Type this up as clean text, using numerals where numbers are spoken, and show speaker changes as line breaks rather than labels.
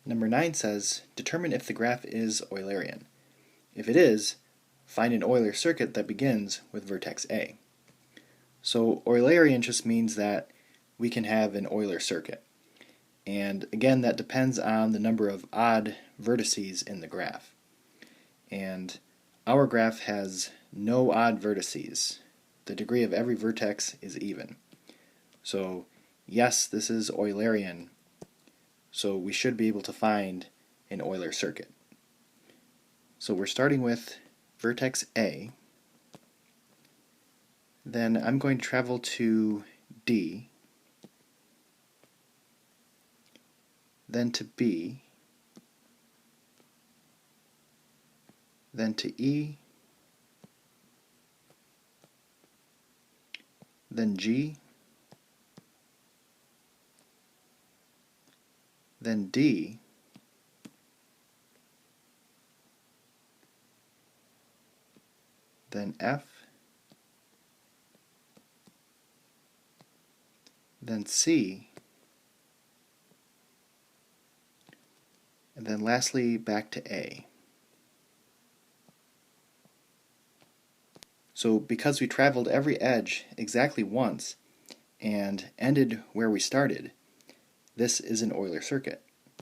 Number 9 says, determine if the graph is Eulerian. If it is, find an Euler circuit that begins with vertex A. So Eulerian just means that we can have an Euler circuit. And again, that depends on the number of odd vertices in the graph. And our graph has no odd vertices. The degree of every vertex is even. So yes, this is Eulerian. So we should be able to find an Euler circuit. So we're starting with vertex A. Then I'm going to travel to D, then to B, then to E, then G, then D, then F, then C, and then lastly back to A. So because we traveled every edge exactly once and ended where we started, this is an Euler circuit.